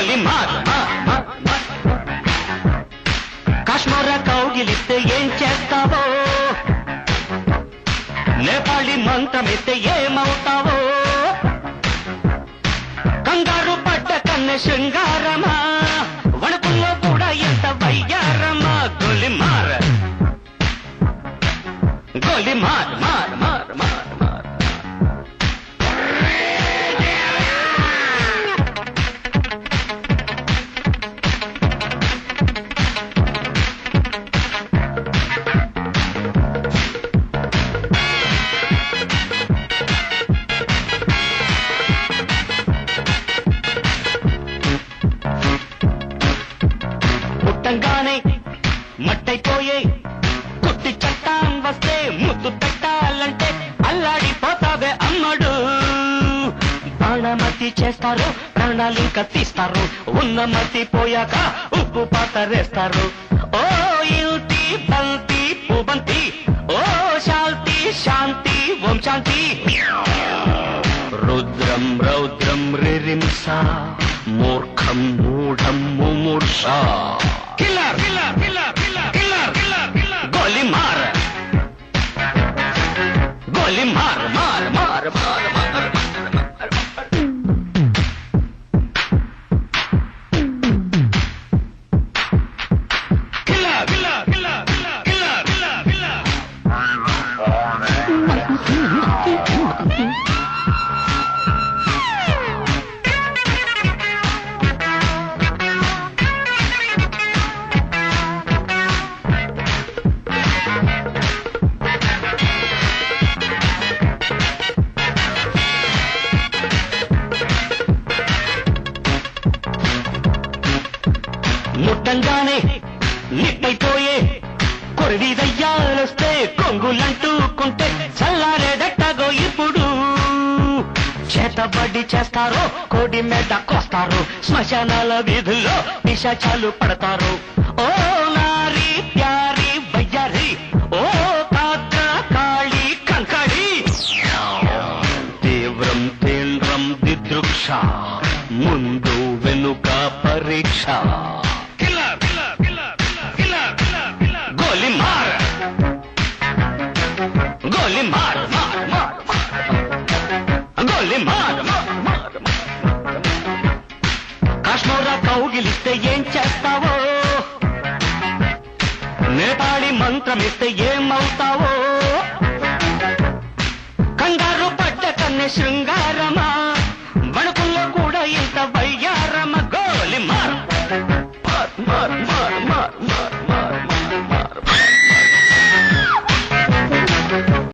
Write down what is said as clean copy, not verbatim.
గోలి మార్ కాశ్మీర కౌగిలిస్తే ఏం చేస్తావో, నేపాళి మంత్రమిస్తే ఏమవుతావో, కంగారు పడ్డ కన్నె శృంగారమా, వణుకుల్లో కూడా ఎంత వయ్యారమా. గోలి మార్ గోలి మార్ మార్ మార్ మార్ మార్ పుట్టంగానే మట్టైపోయే కుట్టి చట్టం వస్తే ముద్దు పెట్టాలంటే అల్లాడిపోతావే అమ్మడు. బాణమతి చేస్తారు, ప్రాణాలింక తీస్తారు, ఉన్న మతి పోయాక ఉప్పు పాతరేస్తారు. ఓ యుతి బంతి పుబంతి, ఓ శాంతి శాంతి ఓం శాంతి. రుద్రం రౌద్రం రిరింస, మూర్ఖం మూఢం ముమూర్ష. Killer killer killer killer killer killer గోలి మార్ గోలి మార్ మార్ మార్ మార్ మార్ killer killer killer killer killer killer. ముట్టంగానే నిప్పైపోయే కొరివి దయ్యాలొస్తే కొంగులంటూకుంటే చల్లారేదట్టగో ఇప్పుడు. చేతబడి చేస్తారు, కోడి మేట కోస్తారు, శ్మశానాల వీధుల్లో పిశాచాలు పడతారు. ఓ నారి ప్యారి వయ్యారి, ఓ పాత్ర కాళీ కంకడి. తీవ్రం తీవ్రం దిదృక్ష, ముందు వెనుక పరీక్ష. గోలి మార్ గోలి మార్ మార్ మార్ గోలి మార్ మార్ మార్. కాశ్మీర కౌగిలిస్తే ఏం చేస్తావో, నేపాళి మంత్రమిస్తే ఏమవుతావో, కంగారు పడ్డ కన్నె శృంగారమా, వణుకుల్లో కూడా ఇంత వయ్యారమ. గోలి మార్ మార్ మార్ మార్ మార్.